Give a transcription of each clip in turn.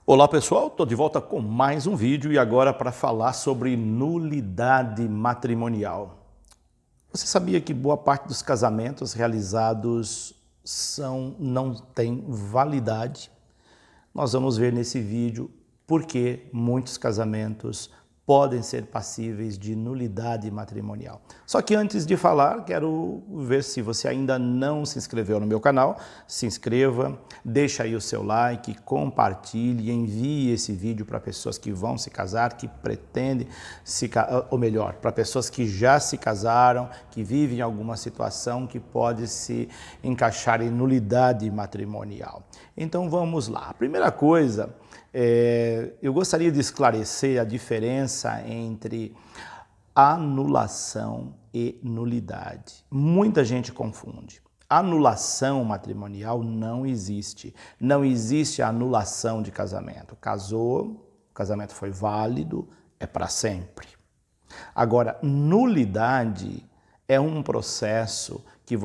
Olá pessoal, estou de volta com mais um vídeo e agora para falar sobre nulidade matrimonial. Você sabia que boa parte dos casamentos realizados não tem validade? Nós vamos ver nesse vídeo por que muitos casamentos podem ser passíveis de nulidade matrimonial. Só que antes de falar, quero ver se você ainda não se inscreveu no meu canal. Se inscreva, deixa aí o seu like, compartilhe, envie esse vídeo para pessoas que vão se casar, que pretendem se casar, ou melhor, para pessoas que já se casaram, que vivem alguma situação que pode se encaixar em nulidade matrimonial. Então vamos lá. A primeira coisa, eu gostaria de esclarecer a diferença entre anulação e nulidade. Muita gente confunde. Anulação matrimonial não existe. Não existe anulação de casamento. Casou, o casamento foi válido, é para sempre. Agora, nulidade é um processo que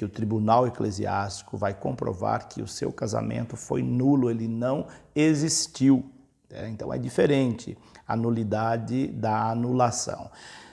o Tribunal Eclesiástico vai comprovar que o seu casamento foi nulo, ele não existiu. Então é diferente a nulidade da anulação.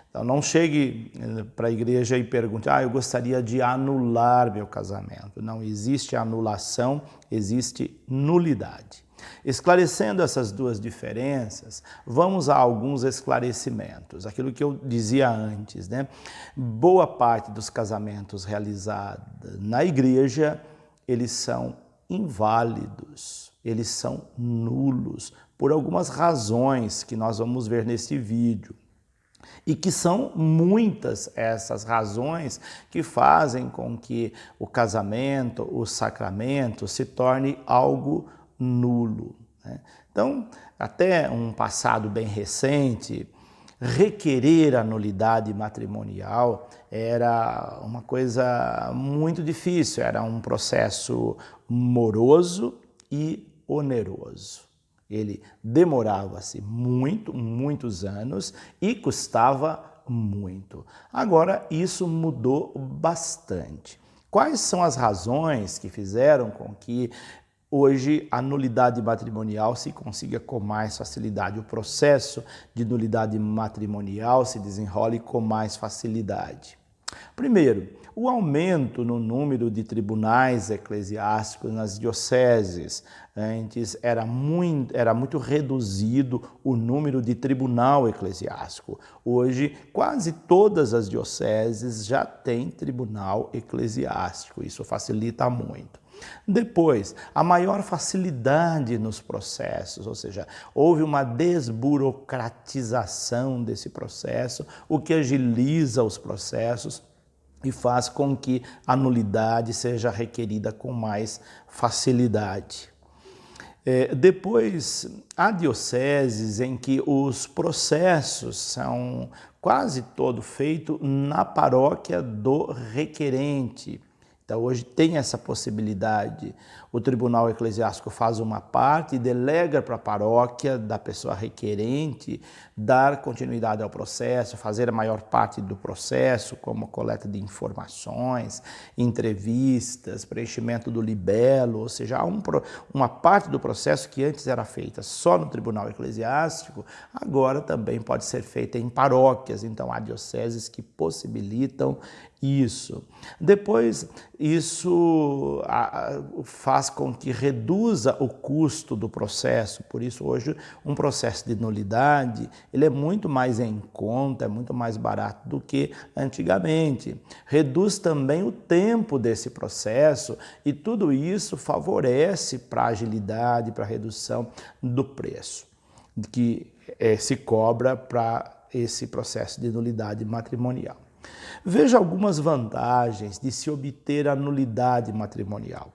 Então não chegue para a igreja e pergunte, eu gostaria de anular meu casamento. Não existe anulação, existe nulidade. Esclarecendo essas duas diferenças, vamos a alguns esclarecimentos. Aquilo que eu dizia antes, né? Boa parte dos casamentos realizados na igreja, eles são inválidos, eles são nulos, por algumas razões que nós vamos ver nesse vídeo. E que são muitas essas razões que fazem com que o casamento, o sacramento, se torne algo nulo. Então, até um passado bem recente, requerer a nulidade matrimonial era uma coisa muito difícil, era um processo moroso e oneroso. Ele demorava-se muitos anos e custava muito. Agora, isso mudou bastante. Quais são as razões que fizeram com que hoje a nulidade matrimonial se consiga com mais facilidade, o processo de nulidade matrimonial se desenrole com mais facilidade? Primeiro, o aumento no número de tribunais eclesiásticos nas dioceses. Antes era muito reduzido o número de tribunal eclesiástico. Hoje, quase todas as dioceses já têm tribunal eclesiástico. Isso facilita muito. Depois, a maior facilidade nos processos, ou seja, houve uma desburocratização desse processo, o que agiliza os processos e faz com que a nulidade seja requerida com mais facilidade. Depois, há dioceses em que os processos são quase todo feitos na paróquia do requerente. Então, hoje tem essa possibilidade. O Tribunal Eclesiástico faz uma parte e delega para a paróquia da pessoa requerente dar continuidade ao processo, fazer a maior parte do processo, como coleta de informações, entrevistas, preenchimento do libelo, ou seja, há uma parte do processo que antes era feita só no Tribunal Eclesiástico, agora também pode ser feita em paróquias. Então, há dioceses que possibilitam isso. Depois, isso faz com que reduza o custo do processo. Por isso, hoje, um processo de nulidade, ele é muito mais em conta, é muito mais barato do que antigamente. Reduz também o tempo desse processo e tudo isso favorece para a agilidade, para a redução do preço que se cobra para esse processo de nulidade matrimonial. Veja algumas vantagens de se obter a nulidade matrimonial.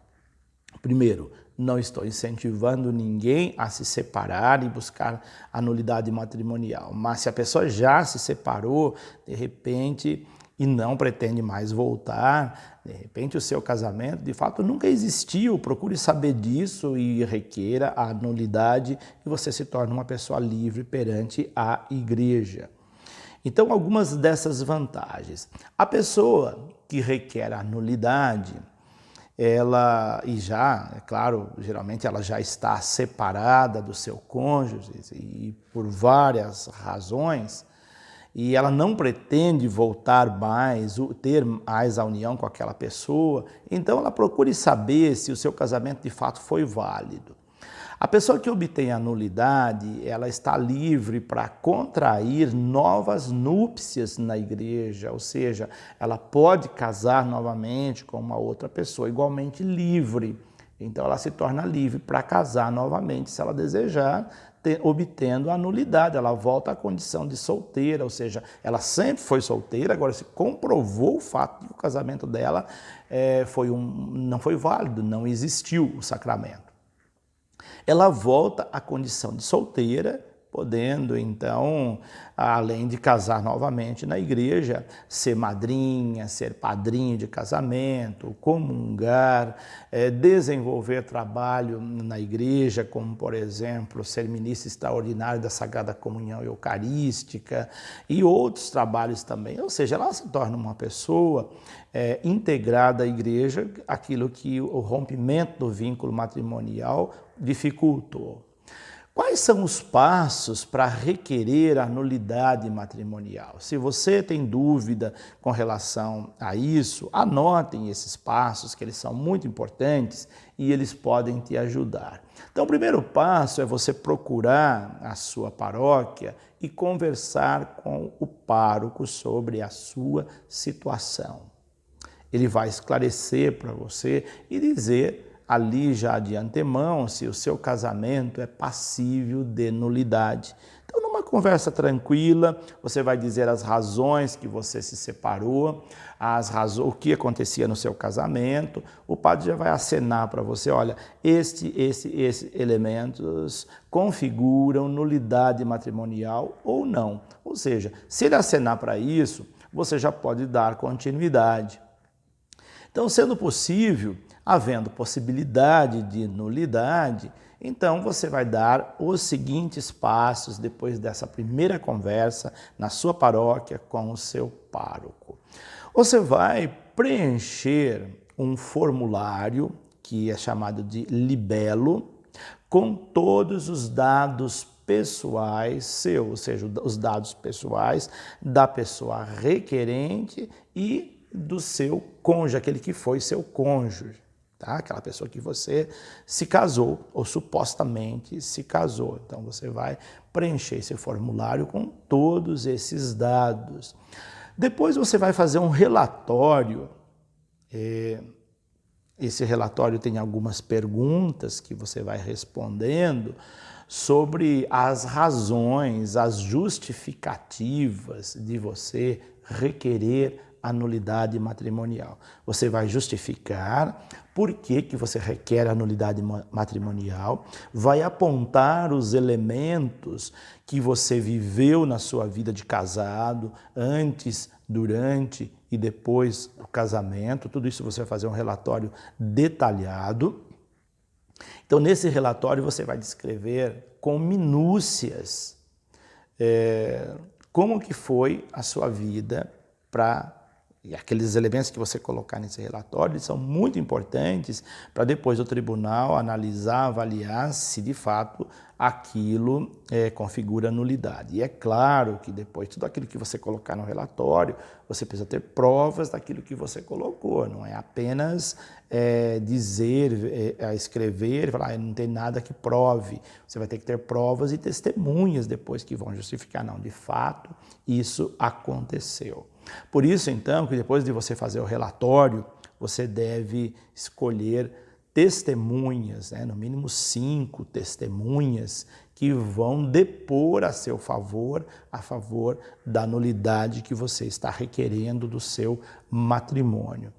Primeiro, não estou incentivando ninguém a se separar e buscar a nulidade matrimonial, mas se a pessoa já se separou, de repente, e não pretende mais voltar, de repente o seu casamento de fato nunca existiu, procure saber disso e requeira a nulidade e você se torna uma pessoa livre perante a igreja. Então, algumas dessas vantagens. A pessoa que requer a nulidade, é claro, geralmente ela já está separada do seu cônjuge e por várias razões, e ela não pretende voltar mais, ter mais a união com aquela pessoa, então ela procure saber se o seu casamento de fato foi válido. A pessoa que obtém a nulidade, ela está livre para contrair novas núpcias na igreja, ou seja, ela pode casar novamente com uma outra pessoa, igualmente livre. Então ela se torna livre para casar novamente, se ela desejar, obtendo a nulidade. Ela volta à condição de solteira, ou seja, ela sempre foi solteira, agora se comprovou o fato de que o casamento dela não foi válido, não existiu o sacramento. Ela volta à condição de solteira, podendo, então, além de casar novamente na igreja, ser madrinha, ser padrinho de casamento, comungar, desenvolver trabalho na igreja, como, por exemplo, ser ministro extraordinário da Sagrada Comunhão Eucarística e outros trabalhos também. Ou seja, ela se torna uma pessoa integrada à igreja, aquilo que o rompimento do vínculo matrimonial dificultou. Quais são os passos para requerer a nulidade matrimonial? Se você tem dúvida com relação a isso, anotem esses passos, que eles são muito importantes e eles podem te ajudar. Então, o primeiro passo é você procurar a sua paróquia e conversar com o pároco sobre a sua situação. Ele vai esclarecer para você e dizer ali já de antemão se o seu casamento é passível de nulidade. Então, numa conversa tranquila, você vai dizer as razões que você se separou, o que acontecia no seu casamento. O padre já vai acenar para você, olha, esses elementos configuram nulidade matrimonial ou não. Ou seja, se ele acenar para isso, você já pode dar continuidade. Então, sendo possível, havendo possibilidade de nulidade, então você vai dar os seguintes passos depois dessa primeira conversa na sua paróquia com o seu pároco. Você vai preencher um formulário que é chamado de libelo, com todos os dados pessoais seus, ou seja, os dados pessoais da pessoa requerente e do seu cônjuge, aquele que foi seu cônjuge. Tá? Aquela pessoa que você se casou ou supostamente se casou. Então você vai preencher esse formulário com todos esses dados. Depois você vai fazer um relatório. Esse relatório tem algumas perguntas que você vai respondendo sobre as razões, as justificativas de você requerer a nulidade matrimonial. Você vai justificar por que você requer a nulidade matrimonial, vai apontar os elementos que você viveu na sua vida de casado, antes, durante e depois do casamento. Tudo isso você vai fazer um relatório detalhado. Então, nesse relatório você vai descrever com minúcias como que foi a sua vida e aqueles elementos que você colocar nesse relatório, eles são muito importantes para depois o tribunal analisar, avaliar se de fato aquilo configura nulidade. E é claro que depois tudo aquilo que você colocar no relatório, você precisa ter provas daquilo que você colocou, não é apenas escrever e falar, não tem nada que prove. Você vai ter que ter provas e testemunhas depois que vão justificar, não, de fato isso aconteceu. Por isso, então, que depois de você fazer o relatório, você deve escolher testemunhas, no mínimo 5 testemunhas, que vão depor a seu favor, a favor da nulidade que você está requerendo do seu matrimônio.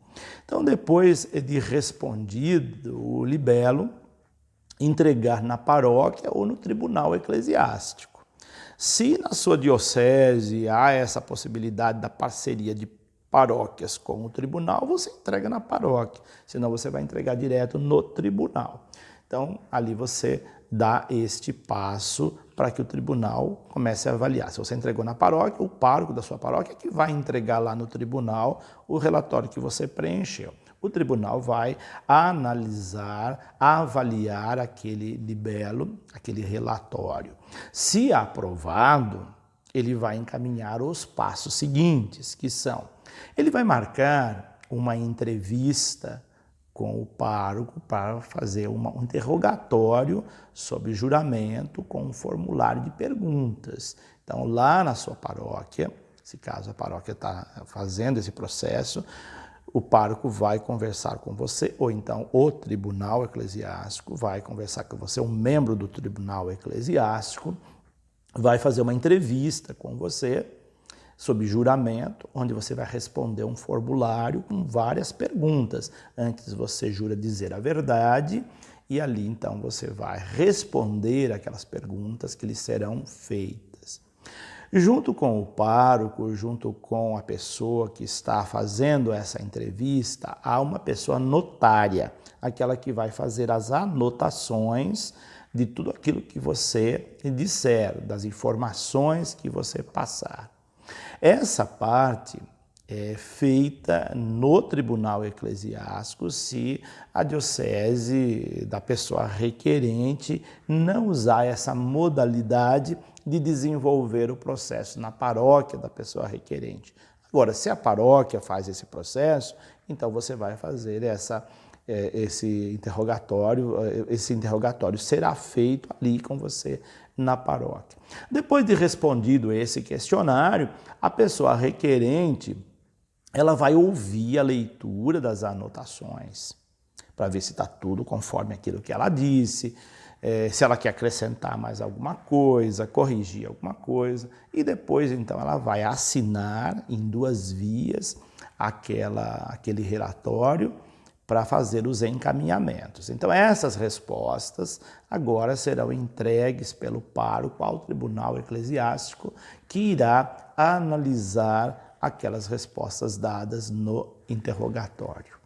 Então, depois de respondido o libelo, entregar na paróquia ou no tribunal eclesiástico. Se na sua diocese há essa possibilidade da parceria de paróquias com o tribunal, você entrega na paróquia, senão você vai entregar direto no tribunal. Então, ali você dá este passo para que o tribunal comece a avaliar. Se você entregou na paróquia, o pároco da sua paróquia é que vai entregar lá no tribunal o relatório que você preencheu. o tribunal vai analisar, avaliar aquele libelo, aquele relatório. Se aprovado, ele vai encaminhar os passos seguintes, que são: ele vai marcar uma entrevista com o pároco para fazer um interrogatório sobre juramento com um formulário de perguntas. Então, lá na sua paróquia, se caso a paróquia está fazendo esse processo, o pároco vai conversar com você, ou então o tribunal eclesiástico vai conversar com você, um membro do tribunal eclesiástico vai fazer uma entrevista com você sob juramento, onde você vai responder um formulário com várias perguntas. Antes você jura dizer a verdade e ali então você vai responder aquelas perguntas que lhe serão feitas. Junto com o pároco, junto com a pessoa que está fazendo essa entrevista, há uma pessoa notária, aquela que vai fazer as anotações de tudo aquilo que você disser, das informações que você passar. Essa parte é feita no tribunal eclesiástico se a diocese da pessoa requerente não usar essa modalidade de desenvolver o processo na paróquia da pessoa requerente. Agora, se a paróquia faz esse processo, então você vai fazer esse interrogatório será feito ali com você na paróquia. Depois de respondido esse questionário, a pessoa requerente, ela vai ouvir a leitura das anotações, para ver se está tudo conforme aquilo que ela disse, se ela quer acrescentar mais alguma coisa, corrigir alguma coisa, e depois então ela vai assinar em 2 vias aquele relatório para fazer os encaminhamentos. Então essas respostas agora serão entregues pelo pároco ao tribunal eclesiástico, que irá analisar aquelas respostas dadas no interrogatório.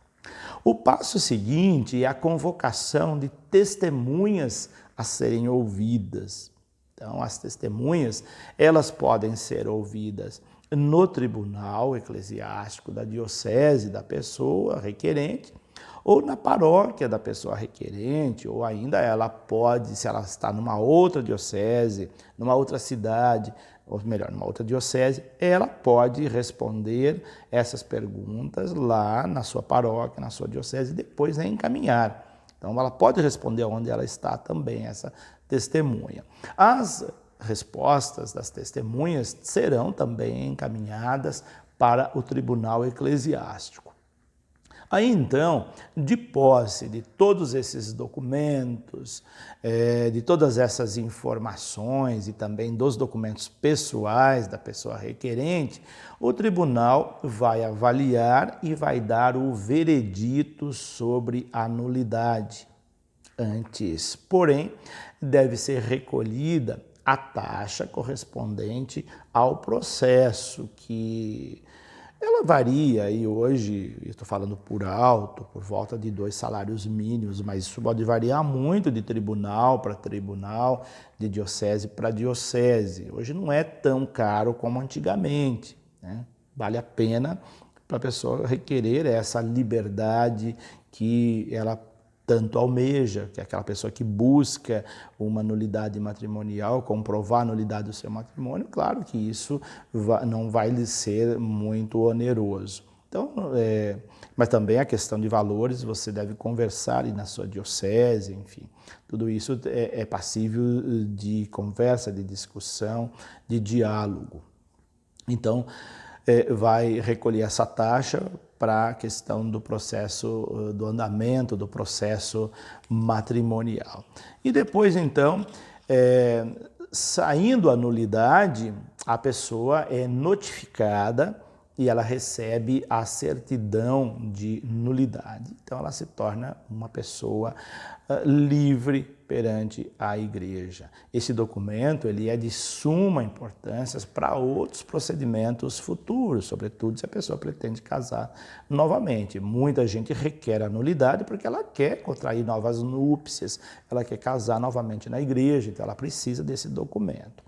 O passo seguinte é a convocação de testemunhas a serem ouvidas. Então, as testemunhas, elas podem ser ouvidas no tribunal eclesiástico da diocese da pessoa requerente, ou na paróquia da pessoa requerente, ou ainda ela pode, se ela está numa outra diocese, numa outra cidade, ou melhor, numa outra diocese, ela pode responder essas perguntas lá na sua paróquia, na sua diocese, e depois encaminhar. Então, ela pode responder onde ela está também, essa testemunha. As respostas das testemunhas serão também encaminhadas para o tribunal eclesiástico. Aí então, de posse de todos esses documentos, de todas essas informações e também dos documentos pessoais da pessoa requerente, o tribunal vai avaliar e vai dar o veredito sobre a nulidade. Antes, porém, deve ser recolhida a taxa correspondente ao processo, que ela varia aí hoje, eu estou falando por alto, por volta de 2 salários mínimos, mas isso pode variar muito de tribunal para tribunal, de diocese para diocese. Hoje não é tão caro como antigamente, né? Vale a pena para a pessoa requerer essa liberdade que ela tanto almeja, que é aquela pessoa que busca uma nulidade matrimonial, comprovar a nulidade do seu matrimônio. Claro que isso não vai lhe ser muito oneroso. Então, mas também a questão de valores, você deve conversar na sua diocese, enfim. Tudo isso é passível de conversa, de discussão, de diálogo. Então, vai recolher essa taxa para a questão do processo, do andamento do processo matrimonial. E depois, então, saindo a nulidade, a pessoa é notificada e ela recebe a certidão de nulidade. Então, ela se torna uma pessoa livre perante a igreja. Esse documento ele é de suma importância para outros procedimentos futuros, sobretudo se a pessoa pretende casar novamente. Muita gente requer a nulidade porque ela quer contrair novas núpcias, ela quer casar novamente na igreja, então ela precisa desse documento.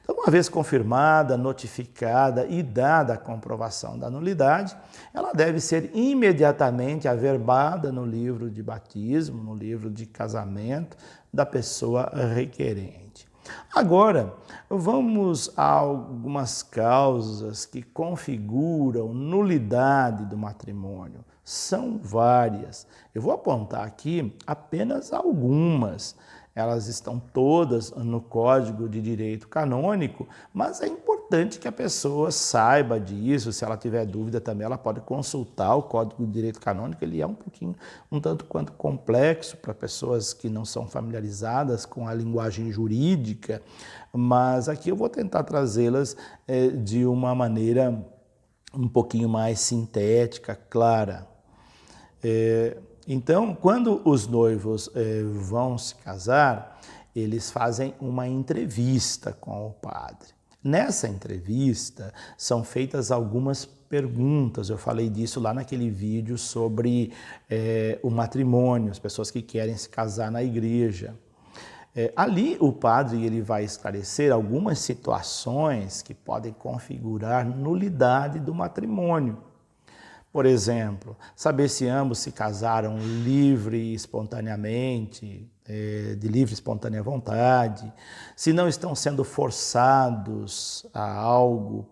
Então, uma vez confirmada, notificada e dada a comprovação da nulidade, ela deve ser imediatamente averbada no livro de batismo, no livro de casamento da pessoa requerente. Agora, vamos a algumas causas que configuram nulidade do matrimônio. São várias. Eu vou apontar aqui apenas algumas. Elas estão todas no Código de Direito Canônico, mas é importante que a pessoa saiba disso. Se ela tiver dúvida também, ela pode consultar o Código de Direito Canônico. Ele é um tanto quanto complexo para pessoas que não são familiarizadas com a linguagem jurídica, mas aqui eu vou tentar trazê-las de uma maneira um pouquinho mais sintética, clara. Então, quando os noivos vão se casar, eles fazem uma entrevista com o padre. Nessa entrevista, são feitas algumas perguntas. Eu falei disso lá naquele vídeo sobre o matrimônio, as pessoas que querem se casar na igreja. Ali, o padre ele vai esclarecer algumas situações que podem configurar nulidade do matrimônio. Por exemplo, saber se ambos se casaram livre e espontaneamente, de livre e espontânea vontade, se não estão sendo forçados a algo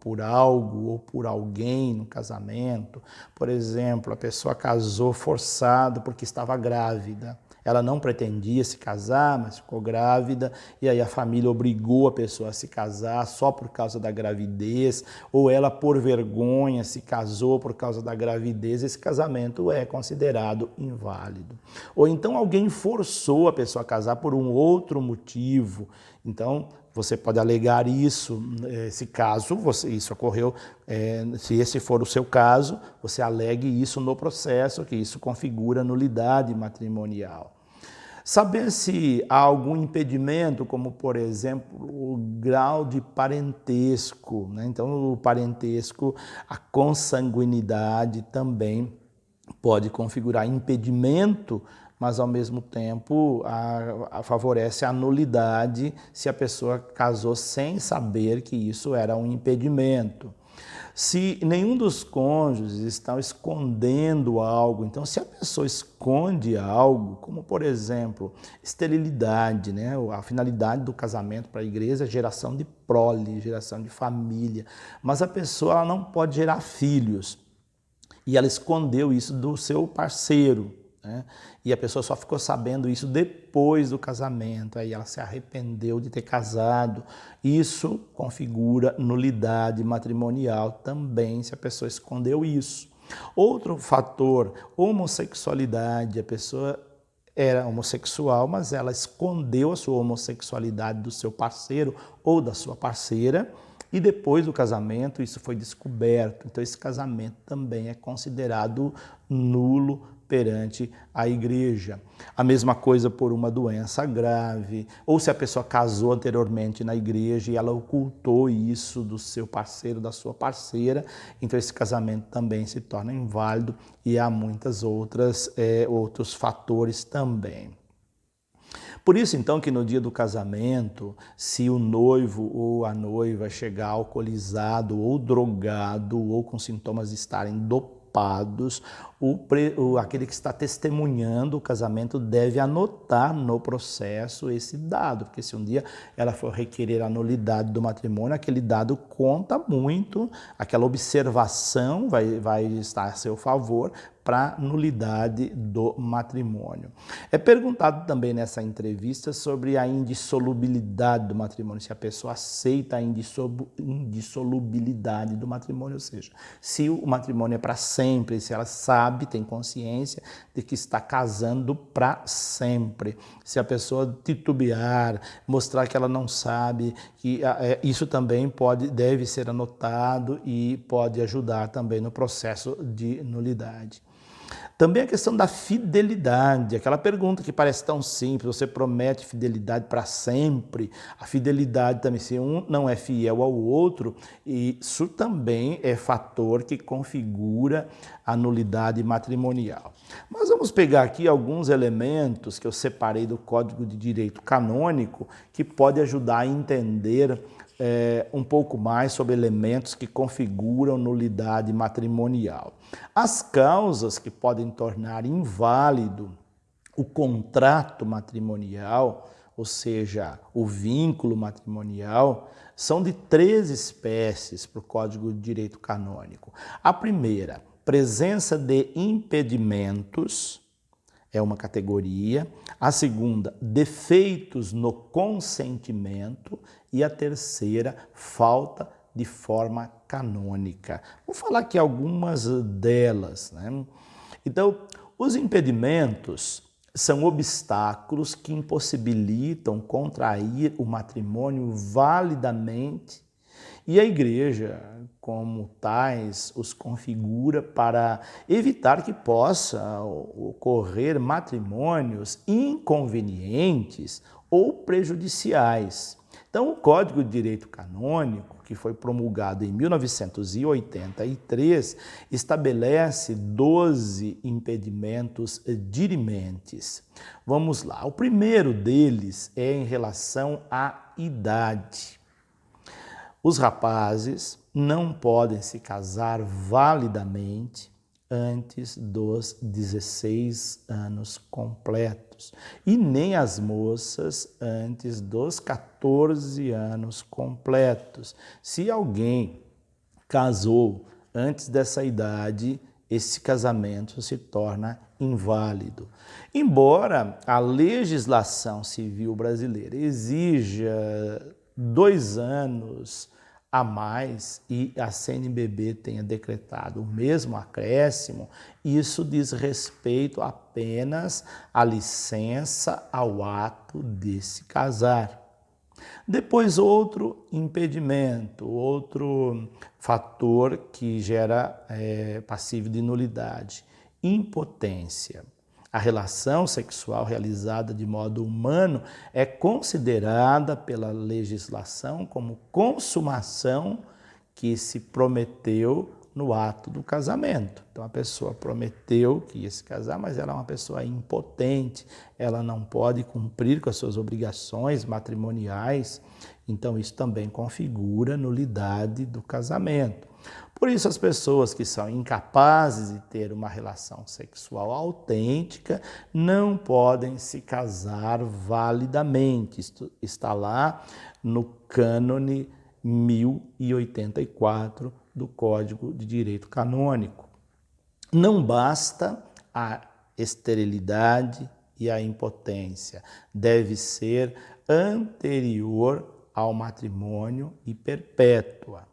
ou por alguém no casamento. Por exemplo, a pessoa casou forçado porque estava grávida. Ela não pretendia se casar, mas ficou grávida, e aí a família obrigou a pessoa a se casar só por causa da gravidez, ou ela, por vergonha, se casou por causa da gravidez. Esse casamento é considerado inválido. Ou então alguém forçou a pessoa a casar por um outro motivo. Então, você pode alegar isso, se caso isso ocorreu, se esse for o seu caso, você alegue isso no processo, que isso configura nulidade matrimonial. Saber se há algum impedimento, como, por exemplo, o grau de parentesco, né? Então, o parentesco, a consanguinidade também pode configurar impedimento, mas ao mesmo tempo favorece a nulidade se a pessoa casou sem saber que isso era um impedimento. Se nenhum dos cônjuges está escondendo algo, então se a pessoa esconde algo, como por exemplo, esterilidade, né? A finalidade do casamento para a igreja é geração de prole, geração de família, mas a pessoa ela não pode gerar filhos e ela escondeu isso do seu parceiro. E a pessoa só ficou sabendo isso depois do casamento, aí ela se arrependeu de ter casado. Isso configura nulidade matrimonial também, se a pessoa escondeu isso. Outro fator, homossexualidade. A pessoa era homossexual, mas ela escondeu a sua homossexualidade do seu parceiro ou da sua parceira, e depois do casamento isso foi descoberto. Então esse casamento também é considerado nulo perante a igreja. A mesma coisa por uma doença grave, ou se a pessoa casou anteriormente na igreja e ela ocultou isso do seu parceiro, da sua parceira, então esse casamento também se torna inválido, e há muitas outros fatores também. Por isso, então, que no dia do casamento, se o noivo ou a noiva chegar alcoolizado ou drogado ou com sintomas de estarem dopados, aquele que está testemunhando o casamento deve anotar no processo esse dado, porque se um dia ela for requerer a nulidade do matrimônio, aquele dado conta muito, aquela observação vai estar a seu favor para nulidade do matrimônio. É perguntado também nessa entrevista sobre a indissolubilidade do matrimônio, se a pessoa aceita a indissolubilidade do matrimônio, ou seja, se o matrimônio é para sempre, se ela sabe, tem consciência de que está casando para sempre. Se a pessoa titubear, mostrar que ela não sabe, que isso também deve ser anotado e pode ajudar também no processo de nulidade. Também a questão da fidelidade, aquela pergunta que parece tão simples, você promete fidelidade para sempre, a fidelidade também, se um não é fiel ao outro, isso também é fator que configura a nulidade matrimonial. Mas vamos pegar aqui alguns elementos que eu separei do Código de Direito Canônico que pode ajudar a entender um pouco mais sobre elementos que configuram nulidade matrimonial. As causas que podem tornar inválido o contrato matrimonial, ou seja, o vínculo matrimonial, são de 3 espécies para o Código de Direito Canônico. A primeira, presença de impedimentos, é uma categoria. A segunda, defeitos no consentimento. E a terceira, falta de forma canônica. Vou falar aqui algumas delas, né? Então, os impedimentos são obstáculos que impossibilitam contrair o matrimônio validamente e a igreja, como tais, os configura para evitar que possa ocorrer matrimônios inconvenientes ou prejudiciais. Então, o Código de Direito Canônico, que foi promulgado em 1983, estabelece 12 impedimentos dirimentes. Vamos lá. O primeiro deles é em relação à idade. Os rapazes não podem se casar validamente antes dos 16 anos completos e nem as moças antes dos 14 anos completos. Se alguém casou antes dessa idade, esse casamento se torna inválido. Embora a legislação civil brasileira exija 2 anos a mais e a CNBB tenha decretado o mesmo acréscimo, isso diz respeito apenas à licença ao ato de se casar. Depois, outro impedimento, outro fator que gera passível de nulidade, impotência. A relação sexual realizada de modo humano é considerada pela legislação como consumação que se prometeu no ato do casamento. Então a pessoa prometeu que ia se casar, mas ela é uma pessoa impotente, ela não pode cumprir com as suas obrigações matrimoniais, então isso também configura nulidade do casamento. Por isso, as pessoas que são incapazes de ter uma relação sexual autêntica não podem se casar validamente. Isto está lá no cânone 1084 do Código de Direito Canônico. Não basta a esterilidade e a impotência, deve ser anterior ao matrimônio e perpétua.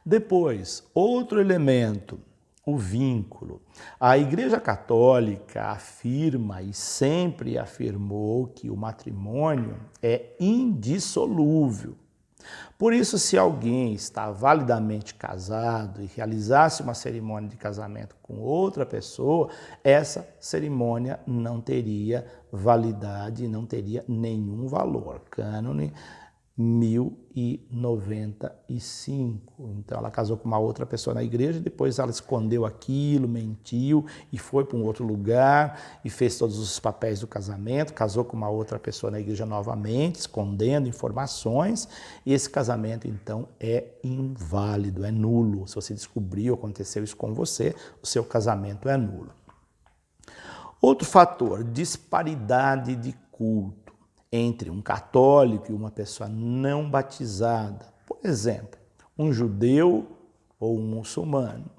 Depois, outro elemento, o vínculo. A Igreja Católica afirma e sempre afirmou que o matrimônio é indissolúvel. Por isso, se alguém está validamente casado e realizasse uma cerimônia de casamento com outra pessoa, essa cerimônia não teria validade, não teria nenhum valor. Cânone 1095. Então ela casou com uma outra pessoa na igreja, depois ela escondeu aquilo, mentiu e foi para um outro lugar e fez todos os papéis do casamento, casou com uma outra pessoa na igreja novamente, escondendo informações, e esse casamento então é inválido, é nulo. Se você descobriu, aconteceu isso com você, o seu casamento é nulo. Outro fator, disparidade de culto entre um católico e uma pessoa não batizada. Por exemplo, um judeu ou um muçulmano.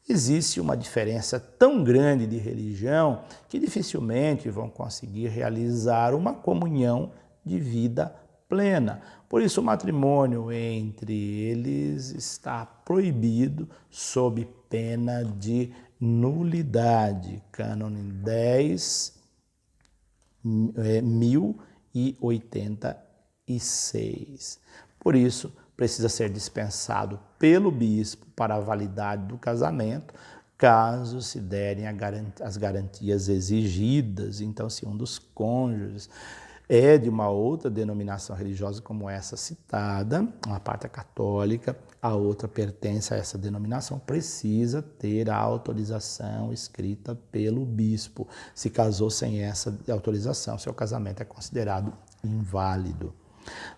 Existe uma diferença tão grande de religião que dificilmente vão conseguir realizar uma comunhão de vida plena. Por isso, o matrimônio entre eles está proibido sob pena de nulidade. Cânone 10.086. Por isso, precisa ser dispensado pelo bispo para a validade do casamento. caso se derem as garantias exigidas. Então, se um dos cônjuges é de uma outra denominação religiosa como essa citada, uma parte é católica, a outra pertence a essa denominação, precisa ter a autorização escrita pelo bispo. Se casou sem essa autorização, seu casamento é considerado inválido.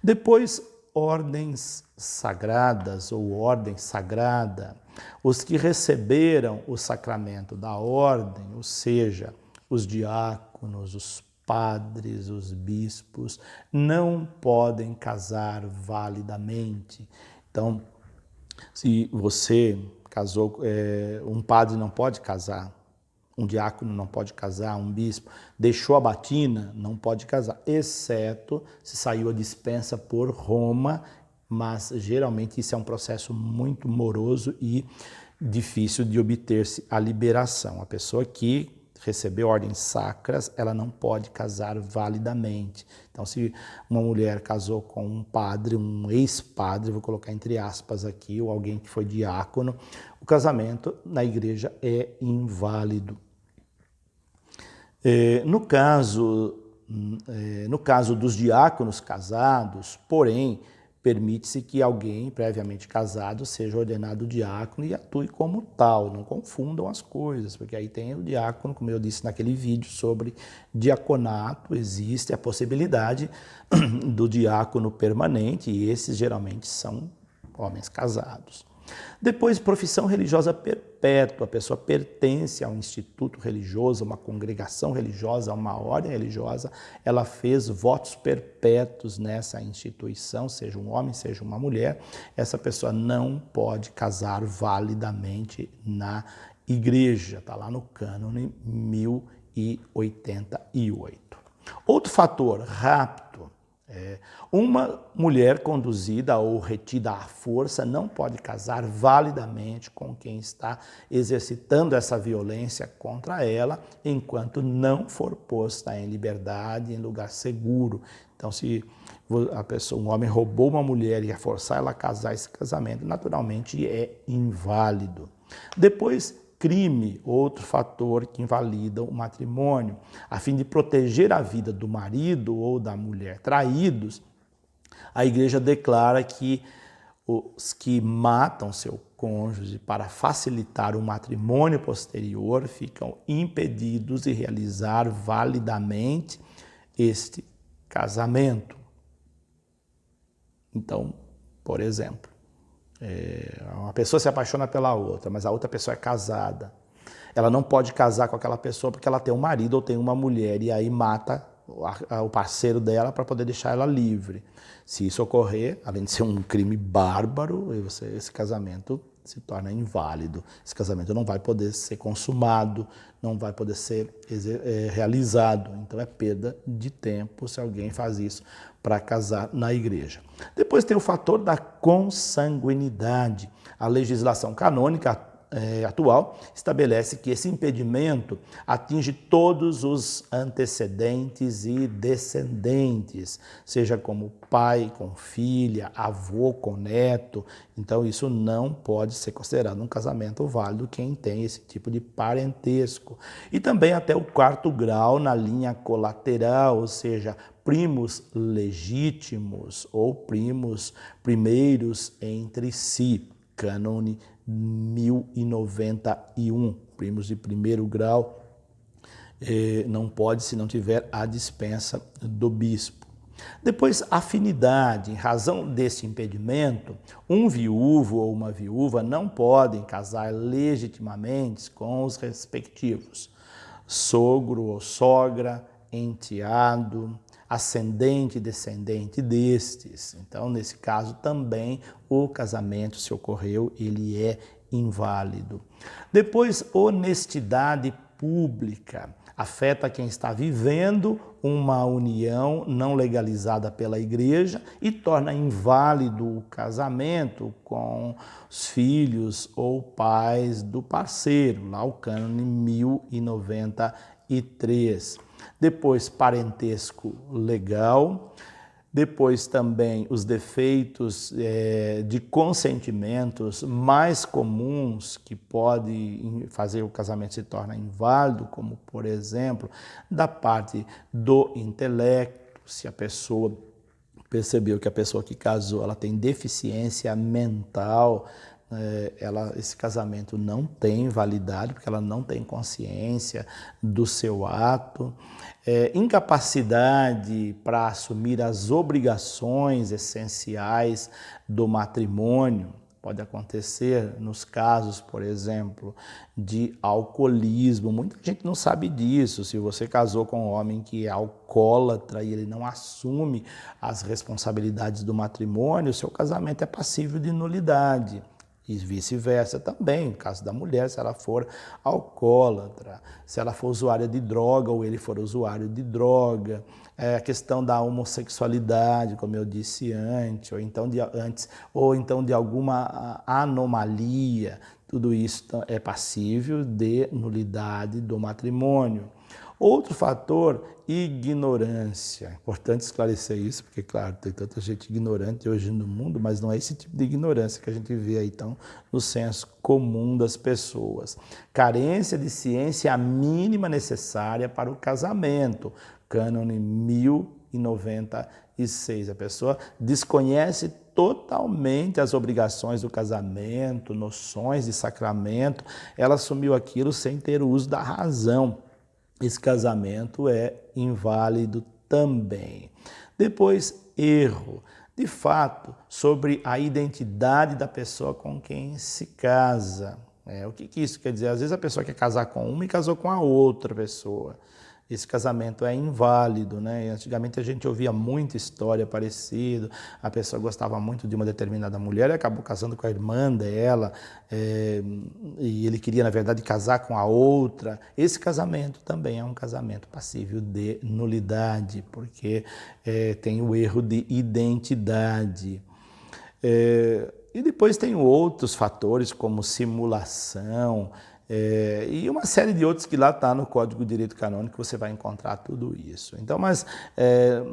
Depois, ordens sagradas ou ordem sagrada. Os que receberam o sacramento da ordem, ou seja, os diáconos, os padres, os bispos, não podem casar validamente. Então, se você casou, um padre não pode casar, um diácono não pode casar, um bispo deixou a batina, não pode casar, exceto se saiu a dispensa por Roma, mas geralmente isso é um processo muito moroso e difícil de obter-se a liberação. A pessoa que recebeu ordens sacras, ela não pode casar validamente. Então, se uma mulher casou com um padre, um ex-padre, vou colocar entre aspas aqui, ou alguém que foi diácono, o casamento na igreja é inválido. No caso dos diáconos casados, porém, permite-se que alguém previamente casado seja ordenado diácono e atue como tal. Não confundam as coisas, porque aí tem o diácono, como eu disse naquele vídeo sobre diaconato, existe a possibilidade do diácono permanente, e esses geralmente são homens casados. Depois, profissão religiosa perpétua. A pessoa pertence a um instituto religioso, uma congregação religiosa, uma ordem religiosa. Ela fez votos perpétuos nessa instituição, seja um homem, seja uma mulher. Essa pessoa não pode casar validamente na igreja. Está lá no cânone 1088. Outro fator, rapto. Uma mulher conduzida ou retida à força não pode casar validamente com quem está exercitando essa violência contra ela, enquanto não for posta em liberdade, em lugar seguro. Então, se um homem roubou uma mulher e ia forçar ela a casar, esse casamento naturalmente é inválido. Depois, crime, outro fator que invalida o matrimônio. A fim de proteger a vida do marido ou da mulher traídos, a igreja declara que os que matam seu cônjuge para facilitar o matrimônio posterior ficam impedidos de realizar validamente este casamento. Então, por exemplo, uma pessoa se apaixona pela outra, mas a outra pessoa é casada. Ela não pode casar com aquela pessoa porque ela tem um marido ou tem uma mulher e aí mata o parceiro dela para poder deixar ela livre. Se isso ocorrer, além de ser um crime bárbaro, esse casamento se torna inválido. Esse casamento não vai poder ser consumado, não vai poder ser realizado. Então é perda de tempo se alguém faz isso para casar na igreja. Depois tem o fator da consanguinidade. A legislação canônica atual estabelece que esse impedimento atinge todos os antecedentes e descendentes, seja como pai com filha, avô com neto. Então isso não pode ser considerado um casamento válido quem tem esse tipo de parentesco. E também até o quarto grau na linha colateral, ou seja, primos legítimos ou primos primeiros entre si. Cânone 1091, primos de primeiro grau, não pode se não tiver a dispensa do bispo. Depois, afinidade. Em razão desse impedimento, um viúvo ou uma viúva não podem casar legitimamente com os respectivos sogro ou sogra, enteado, ascendente e descendente destes. Então, nesse caso também o casamento, se ocorreu, ele é inválido. Depois, honestidade pública. Afeta quem está vivendo uma união não legalizada pela igreja e torna inválido o casamento com os filhos ou pais do parceiro, lá o cânone 1093. Depois, parentesco legal. Depois também os defeitos de consentimentos mais comuns que podem fazer o casamento se tornar inválido, como por exemplo, da parte do intelecto, se a pessoa percebeu que a pessoa que casou ela tem deficiência mental, esse casamento não tem validade, porque ela não tem consciência do seu ato. Incapacidade para assumir as obrigações essenciais do matrimônio. Pode acontecer nos casos, por exemplo, de alcoolismo. Muita gente não sabe disso. Se você casou com um homem que é alcoólatra e ele não assume as responsabilidades do matrimônio, seu casamento é passível de nulidade. E vice-versa também, no caso da mulher, se ela for alcoólatra, se ela for usuária de droga ou ele for usuário de droga, a questão da homossexualidade, como eu disse antes, ou então de alguma anomalia, tudo isso é passível de nulidade do matrimônio. Outro fator, ignorância. Importante esclarecer isso, porque, claro, tem tanta gente ignorante hoje no mundo, mas não é esse tipo de ignorância que a gente vê aí, então, no senso comum das pessoas. Carência de ciência mínima necessária para o casamento. Cânone 1096. A pessoa desconhece totalmente as obrigações do casamento, noções de sacramento, ela assumiu aquilo sem ter o uso da razão. Esse casamento é inválido também. Depois, erro. De fato, sobre a identidade da pessoa com quem se casa. O que isso quer dizer? Às vezes a pessoa quer casar com uma e casou com a outra pessoa. Esse casamento é inválido, né? Antigamente a gente ouvia muita história parecida, a pessoa gostava muito de uma determinada mulher e acabou casando com a irmã dela, e ele queria, na verdade, casar com a outra. Esse casamento também é um casamento passível de nulidade, porque tem o erro de identidade. E depois tem outros fatores, como simulação, e uma série de outros que lá está no Código de Direito Canônico, você vai encontrar tudo isso. Então, mas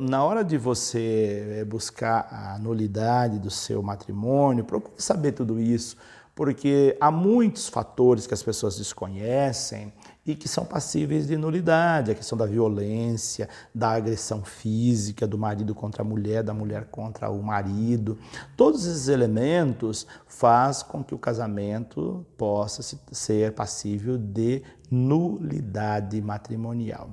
na hora de você buscar a nulidade do seu matrimônio, procure saber tudo isso, porque há muitos fatores que as pessoas desconhecem e que são passíveis de nulidade. A questão da violência, da agressão física, do marido contra a mulher, da mulher contra o marido. Todos esses elementos fazem com que o casamento possa ser passível de nulidade matrimonial.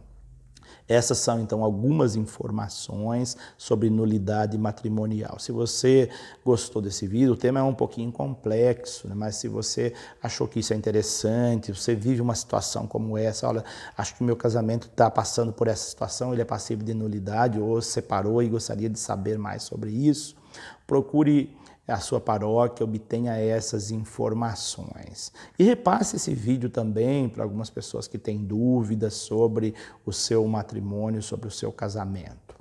Essas são, então, algumas informações sobre nulidade matrimonial. Se você gostou desse vídeo, o tema é um pouquinho complexo, né? Mas se você achou que isso é interessante, você vive uma situação como essa, olha, acho que o meu casamento está passando por essa situação, ele é passível de nulidade, ou separou e gostaria de saber mais sobre isso, procure a sua paróquia, obtenha essas informações. E repasse esse vídeo também para algumas pessoas que têm dúvidas sobre o seu matrimônio, sobre o seu casamento.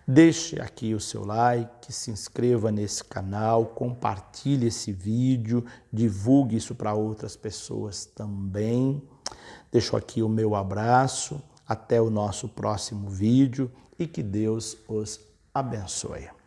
Deixe aqui o seu like, se inscreva nesse canal, compartilhe esse vídeo, divulgue isso para outras pessoas também. Deixo aqui o meu abraço, até o nosso próximo vídeo e que Deus os abençoe.